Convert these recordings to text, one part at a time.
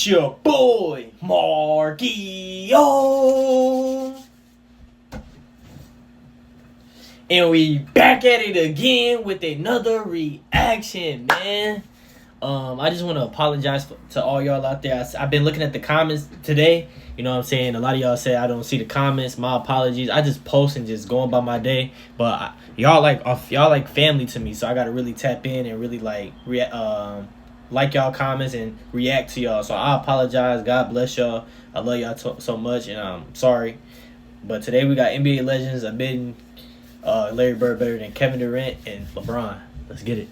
It's your boy, Marquio. And we back at it again with another reaction, man. I just want to apologize to all y'all out there. I've been looking at the comments today. You know what I'm saying? A lot of y'all say I don't see the comments. My apologies. I just post and just going by my day. But y'all like family to me, so I gotta really tap in and really like y'all comments and react to y'all. So I apologize. God bless y'all. I love y'all so much, and I'm sorry. But today we got NBA legends admitting Larry Bird better than Kevin Durant and LeBron. Let's get it.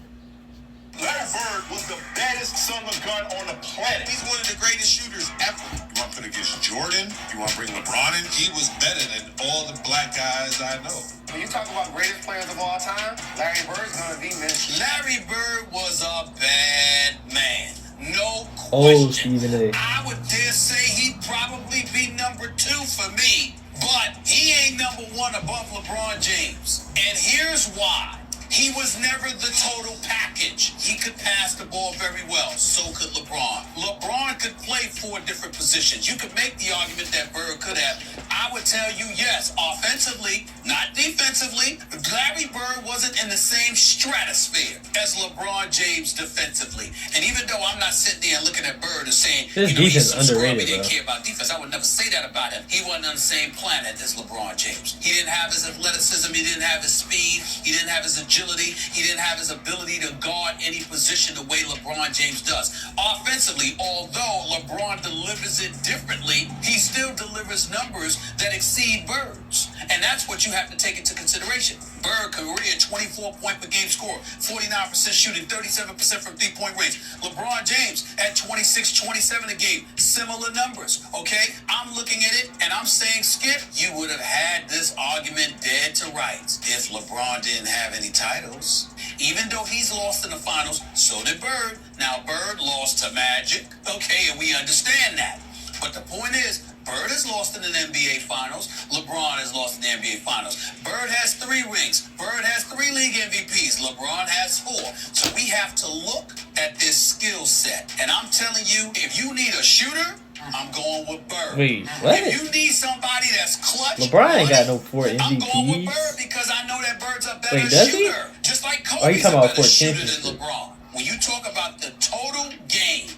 Larry Bird was the baddest son of gun on the planet. He's one of the greatest shooters ever. You want to put against Jordan? You want to bring LeBron in? He was better than all the black guys I know. When you talk about greatest players of all time, Larry Bird's going to be mentioned. Larry Bird was a bad man. No question. Stephen A. I would dare say he'd probably be number 2 for me. But he ain't number 1 above LeBron James. And here's why. He was never the total package. He could pass the ball very well. So could LeBron. LeBron could play 4 different positions. You could make the argument that Bird could have. I would tell you, yes, offensively, not defensively. Larry Bird wasn't in the same stratosphere as LeBron James defensively. And even though I'm not sitting there looking at Bird and saying, this defense he's so underrated, he didn't bro. care about defense, I would never say that about him. He wasn't on the same planet as LeBron James. He didn't have his athleticism. He didn't have his speed. He didn't have his agility. He didn't have his ability to guard any position the way LeBron James does. Offensively, although LeBron delivers it differently, he still delivers numbers that exceed Bird's. And that's what you have to take into consideration. Bird career 24-point per game score, 49% shooting, 37% from 3-point range. LeBron James at 26, 27 a game, similar numbers. Okay, I'm looking at it and I'm saying, Skip, you would have had this argument dead to rights if LeBron didn't have any titles. Even though he's lost in the finals, so did Bird. Now Bird lost to Magic. Okay, and we understand that. But the point is, Bird has lost in an NBA Finals. LeBron has lost in the NBA Finals. Bird has 3 rings. Bird has 3 league MVPs. LeBron has 4. So we have to look at this skill set. And I'm telling you, if you need a shooter, I'm going with Bird. Wait, what? If you need somebody that's clutch, LeBron ain't got no 4 MVPs. I'm going with Bird because I know that Bird's a better Wait, does he? shooter. Just like Oh, you Kobe's talking a about better 4 shooter championships. than LeBron. When you talk about the total game,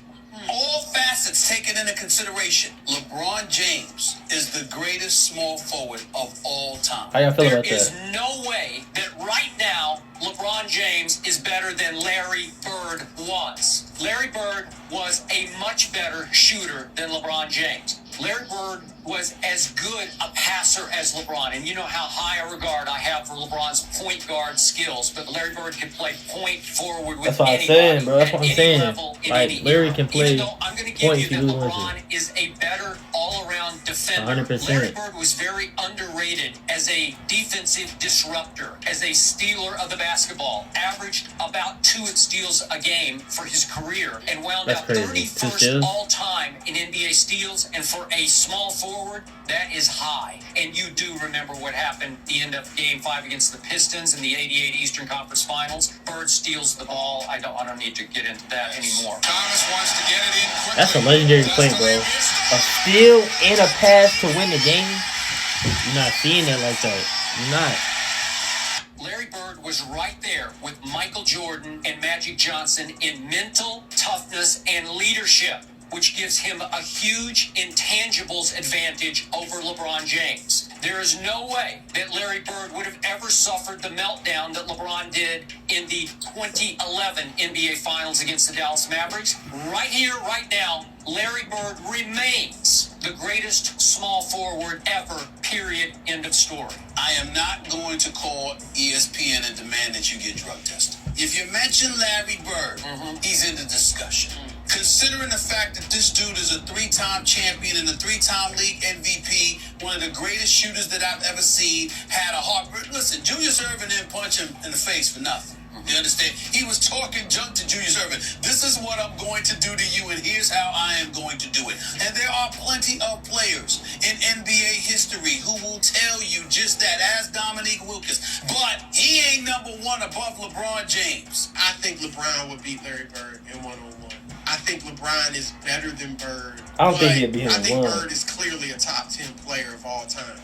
all facets taken into consideration, LeBron James is the greatest small forward of all time. How y'all feel about There is that? no way that right now LeBron James is better than Larry Bird was. Larry Bird was a much better shooter than LeBron James. Larry Bird was as good a passer as LeBron, and you know how high a regard I have for LeBron's point guard skills, but Larry Bird can play point forward with That's what I'm anybody saying, bro. That's at what I'm any saying. level in Like, any Larry era. can play Even though I'm going to give point you if he that really wants LeBron is a better all-around defender. 100%. Larry Bird was very underrated as a defensive disruptor, as a stealer of the basketball, averaged about 2 steals a game for his career, and wound That's up crazy. 2 31st steals? all-time in NBA steals, and for a small forward, that is high. And you do remember what happened at the end of Game 5 against the Pistons in the '88 Eastern Conference Finals. Bird steals the ball. I don't need to get into that anymore. Thomas wants to get it in quickly. That's a legendary play, bro. A steal and a pass to win the game. You're not seeing it like that. You're not. Larry Bird was right there with Michael Jordan and Magic Johnson in mental toughness and leadership, which gives him a huge intangibles advantage over LeBron James. There is no way that Larry Bird would have ever suffered the meltdown that LeBron did in the 2011 NBA Finals against the Dallas Mavericks. Right here, right now, Larry Bird remains the greatest small forward ever, period, end of story. I am not going to call ESPN and demand that you get drug tested. If you mention Larry Bird, he's in the discussion. Considering the fact that this dude is a 3-time champion and a 3-time league MVP, one of the greatest shooters that I've ever seen, had a heart. Listen, Julius Erving didn't punch him in the face for nothing. You understand? He was talking junk to Julius Erving. This is what I'm going to do to you, and here's how I am going to do it. And there are plenty of players in NBA history who will tell you just that, as Dominique Wilkins. But he ain't number 1 above LeBron James. I think LeBron would beat Larry Bird in one-on-one. I think LeBron is better than Bird. I don't think he'd be I in think one. Bird is clearly a top 10 player of all time.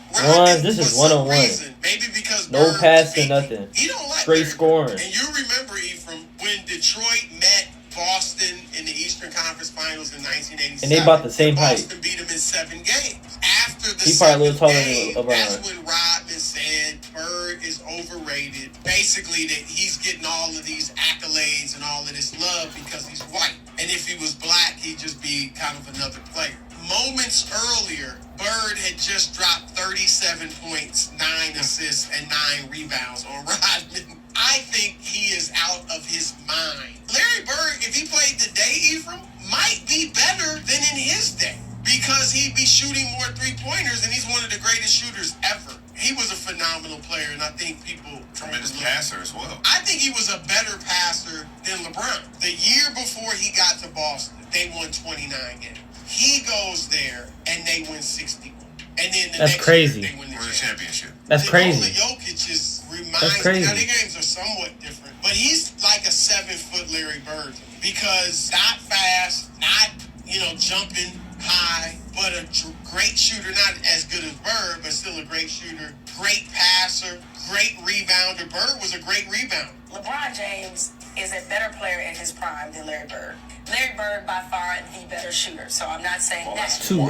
This is for some 1-on-1. reason, maybe because No Bird passing, speaking, nothing. He don't like Straight Larry scoring. Bird. And you remember, Ephraim, when Detroit met Boston in the Eastern Conference Finals in 1987. And they about the same height. Boston beat him in 7 games. After the He probably a little 7th taller game, than LeBron. that's when Rodman said Bird is overrated. Basically, that he's getting all of these accolades and all of this love because he's white. And if he was black, he'd just be kind of another player. Moments earlier, Bird had just dropped 37 points, 9 assists, and 9 rebounds on Rodman. I think he is out of his mind. Larry Bird, if he played today, Ephraim, might be better than in his day because he'd be shooting more three-pointers, and he's one of the greatest shooters ever. He was a phenomenal player, and I think people... Tremendous passer as well. I think he was a better passer than LeBron. The year before he got to Boston, they won 29 games. He goes there, and they win 61. And then the next crazy. year, they win the championship. That's crazy. Jokic just reminds That's crazy. me. Now, their games are somewhat different, but he's like a 7-foot Larry Bird because not fast, not, jumping high, but a great shooter, not as good as Bird, but still a great shooter, great passer, great rebounder. Bird was a great rebounder. LeBron James is a better player in his prime than Larry Bird. Larry Bird, by far, the better shooter. So I'm not saying that. Two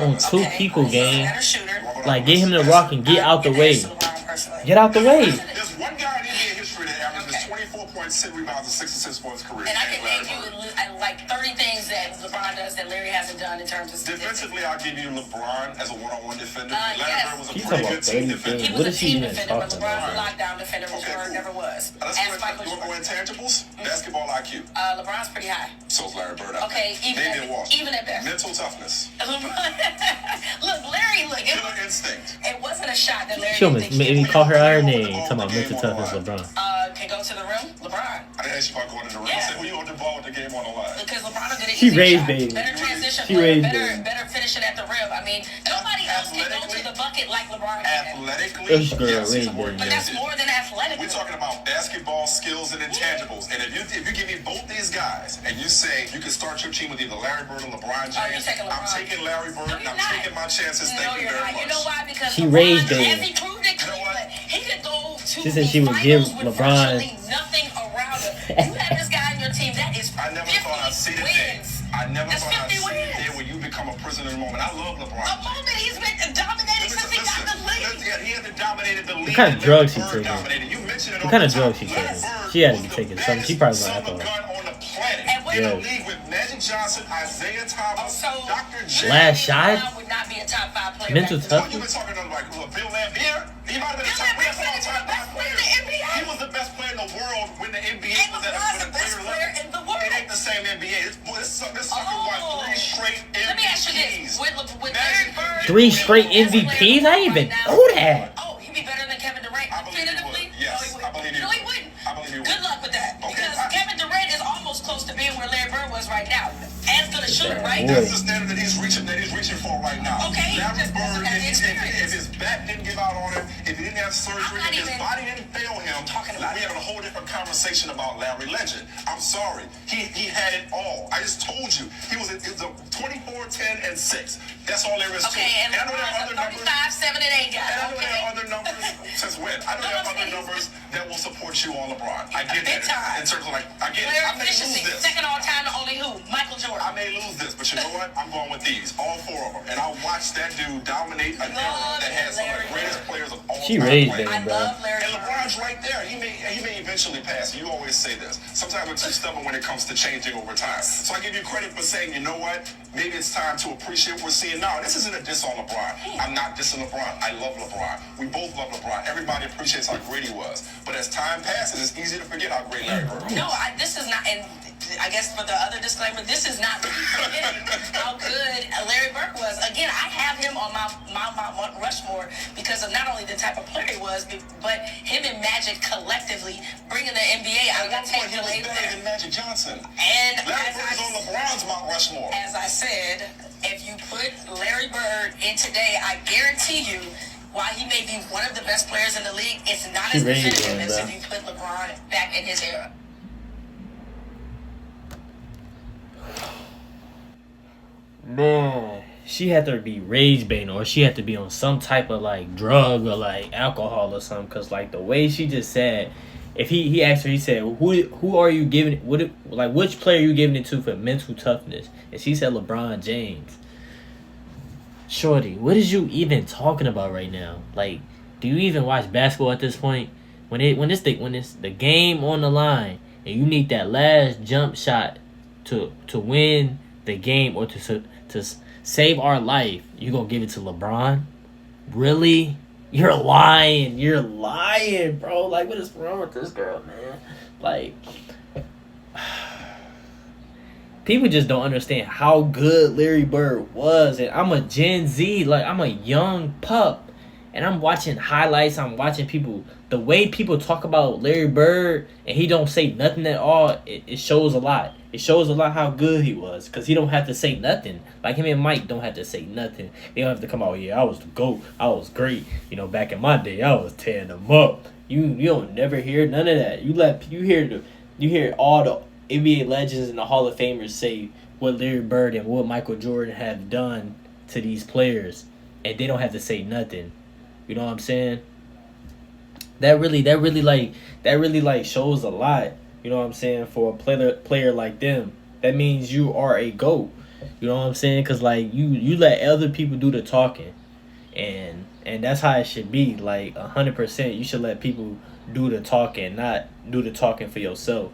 people He's game. a better shooter. Like, get him the rock and get out the way. LeBron, Get out the way. There's one guy in NBA history that averages 24.6 rebounds and 6 assists for his career. And I can Larry name Bird. you like 30 things that LeBron does that Larry hasn't done in terms of statistics. Defensively, I'll give you LeBron as a one-on-one defender. Larry yes. Bird was a He's pretty talking good about team 30 defender. He What was is a he team even defender, but talking LeBron was a about? lockdown defender, which Okay, Bird cool. never was. Let's Ask go Michael you want to go Jordan. intangibles? Basketball IQ. LeBron's pretty high. So's Larry Bird. I Okay, think. Damian Walsh. even at best. Mental toughness. Look, Larry, Killer instinct. it wasn't a shot that Larry She'll didn't think maybe he call her out her name. Talking about mental toughness, LeBron. can go to the rim. LeBron. I didn't ask you about going in the rim. Yeah. I said, who you on the ball with the game on the line? Because LeBron will get an She easy raised shot. baby. Better transition She player, raised better, baby. better finishing at the rim. I mean, nobody else can go to the bucket like LeBron can. Athletically, This girl yes, he's raised more baby. But that's gifted. more than athletic. We're talking about basketball skills and intangibles. And if you give me both these guys and you say you can start your team with either Larry Bird or LeBron James, you're taking LeBron. I'm taking Larry Bird No, and I'm you're not. taking my chances. No, Thank you you're very not. much. You know why? Because She LeBron, raised baby. as he proved it Cleveland, he could go to She said the she would give finals with LeBron- virtually nothing around him. You have this guy on your team that is 50 I never thought I'd see the day. wins. I never That's thought I'd 50 see the wins. day where you become a prisoner in the moment. I love LeBron. A moment he's been dominating since he got in the league. Yeah, he hasn't dominated the league. What kind of drugs she Bird taking? dominated. You mentioned it What all kind the of drugs time. she Larry taking? Bird She had to was be the taking something. She baddest probably son gonna of have to. gun on the planet. And when In the Yeah. league with Magic Johnson, Isaiah Thomas, So, Dr. J. Last shot? LeBron would not be a top 5 player. Mental right now. Oh, you've been talking to like Bill Laimbeer. He might have been a Bill top, Laimbeer we have said top he was the best player in the players. NBA. He was the best player in the world when the NBA And was at LeBron's a the best greater player level. in the world. It ain't the same NBA. This sucker won 3 straight MVPs. Let me ask you this. With Larry Bird, 3 straight MVPs? I didn't even know that. Oh, he'd be better than Kevin Durant. I believe he would. Definitively? Yes, No, I believe he No, he would. wouldn't. I believe he would. Good luck with that. Okay, Because I- Kevin Durant is almost close to being where Larry Bird was right now. As good a shooter, right? Boy. That's the standard that he's reaching for right now. Okay, Larry just doesn't Bird, have the if experience. his back didn't give out on him, if he didn't have surgery, I'm not if his even body didn't fail him, talking now about we having a whole different conversation about Larry Legend. I'm sorry. He had it all. I just told you. He was a 24, 10, and 6. That's all there is to it. Okay, and I know there are LeBron's other a numbers. 35, 7, and 8 guy. And I know there are Okay? other numbers since when? I know there are other numbers that will support you on LeBron. I get Big that. time. In terms of like, I get it. Player I may lose efficiency, this. second all time to only who? Michael Jordan. I may lose this, but you know what? I'm going with these. All 4 of them. And I'll watch that dude dominate an era that has some of the greatest players of all time. She raised playing. baby, I bro. love Larry And Bird. LeBron's right there. He may eventually pass. You always say this. Sometimes we're too stubborn when it comes to changing over time. So I give you credit for saying, you know what? Maybe it's time to appreciate what we're seeing now. This isn't a diss on LeBron. I'm not dissing LeBron. I love LeBron. We both love LeBron. Everybody appreciates how great he was. But as time passes, it's easy to forget how great Larry Bird was. No, this is not, and I guess for the other disclaimer, this is not me forgetting how good Larry Bird was. Again, I have him on my Mount Rushmore because of not only the type of player he was, but him and Magic collectively bringing the NBA out of At one the point, he was tape better than Magic Johnson. And Larry Bird is on LeBron's Mount Rushmore. as I said, if you put Larry Bird in today, I guarantee you, while he may be one of the best players in the league, it's not as raised definitive him, as bro. if you put LeBron back in his era. man, she had to be rage baiting, or she had to be on some type of like drug or like alcohol or something. Cause like the way she just said, if he asked her, he said, who are you giving it? Which player are you giving it to for mental toughness? And she said LeBron James. Shorty, what is you even talking about right now? Like, do you even watch basketball at this point? When it's the game on the line and you need that last jump shot to win the game or to save our life, you gonna give it to LeBron? Really? You're lying. You're lying, bro. Like, what is wrong with this girl, man? Like, people just don't understand how good Larry Bird was. And I'm a Gen Z. Like, I'm a young pup. And I'm watching highlights. I'm watching people. The way people talk about Larry Bird and he don't say nothing at all, it shows a lot. It shows a lot how good he was. Because he don't have to say nothing. Like him and Mike don't have to say nothing. They don't have to come out, yeah, I was the GOAT. I was great. You know, back in my day, I was tearing them up. You don't never hear none of that. You hear all the NBA legends and the Hall of Famers say what Larry Bird and what Michael Jordan have done to these players, and they don't have to say nothing. You know what I'm saying? That really shows a lot. You know what I'm saying? For a player like them, that means you are a GOAT. You know what I'm saying? Cause like you let other people do the talking, and that's how it should be. Like 100%, you should let people do the talking, not do the talking for yourself.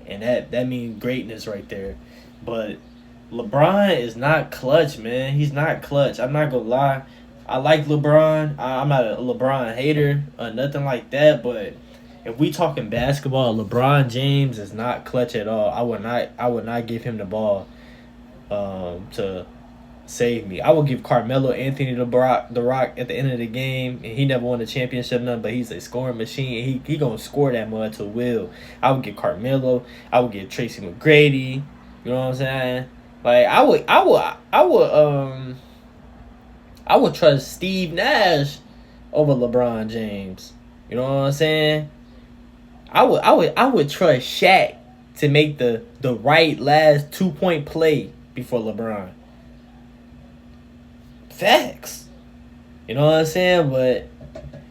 And that means greatness right there. But LeBron is not clutch, man. He's not clutch. I'm not gonna lie. I like LeBron. I'm not a LeBron hater or nothing like that. But if we talking basketball, LeBron James is not clutch at all. I would not give him the ball to save me. I would give Carmelo Anthony the rock at the end of the game, and he never won a championship, nothing, but he's a scoring machine. And he gonna score that mud to will. I would give Carmelo. I would give Tracy McGrady. You know what I'm saying? Like I would trust Steve Nash over LeBron James. You know what I'm saying? I would trust Shaq to make the right last 2-point play before LeBron. Facts. You know what I'm saying? But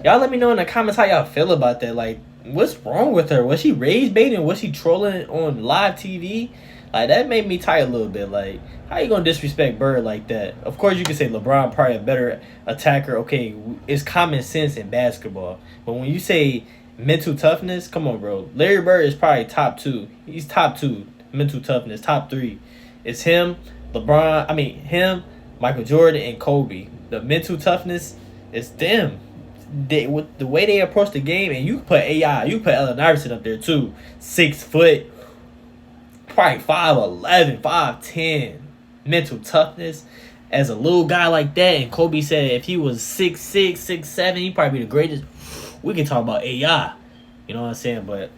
y'all let me know in the comments how y'all feel about that. Like, what's wrong with her? Was she rage baiting? Was she trolling on live TV? Like, that made me tired a little bit. Like, how you gonna disrespect Bird like that? Of course, you can say LeBron probably a better attacker. Okay, it's common sense in basketball. But when you say mental toughness, come on, bro. Larry Bird is probably top 2. He's top 2 mental toughness. Top 3. It's him, him, Michael Jordan, and Kobe. The mental toughness is them. With the way they approach the game, and you put AI, you put Allen Iverson up there too. 6 foot, probably 5'11", 5'10". Mental toughness as a little guy like that. And Kobe said if he was 6'6", 6'7", he'd probably be the greatest. We can talk about AI. You know what I'm saying? But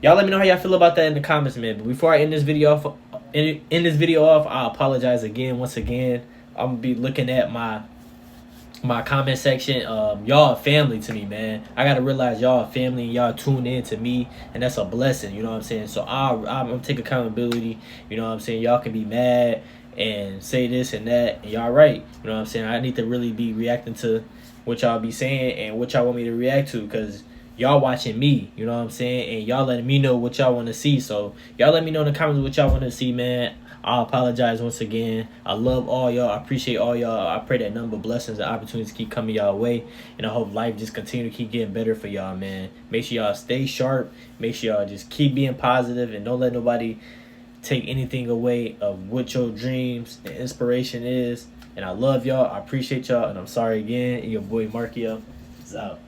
y'all let me know how y'all feel about that in the comments, man. But before I end this video off, I apologize again. Once again, I'm gonna be looking at my comment section. Y'all are family to me, man. I gotta realize y'all are family and y'all tune in to me, and that's a blessing. You know what I'm saying? So I'm gonna take accountability. You know what I'm saying? Y'all can be mad and say this and that, and y'all right. You know what I'm saying? I need to really be reacting to what y'all be saying and what y'all want me to react to, because y'all watching me, you know what I'm saying? And y'all letting me know what y'all want to see. So y'all let me know in the comments what y'all want to see, man. I apologize once again. I love all y'all. I appreciate all y'all. I pray that number of blessings and opportunities keep coming y'all way. And I hope life just continue to keep getting better for y'all, man. Make sure y'all stay sharp. Make sure y'all just keep being positive and don't let nobody take anything away of what your dreams and inspiration is. And I love y'all. I appreciate y'all. And I'm sorry again. And your boy Markio is out.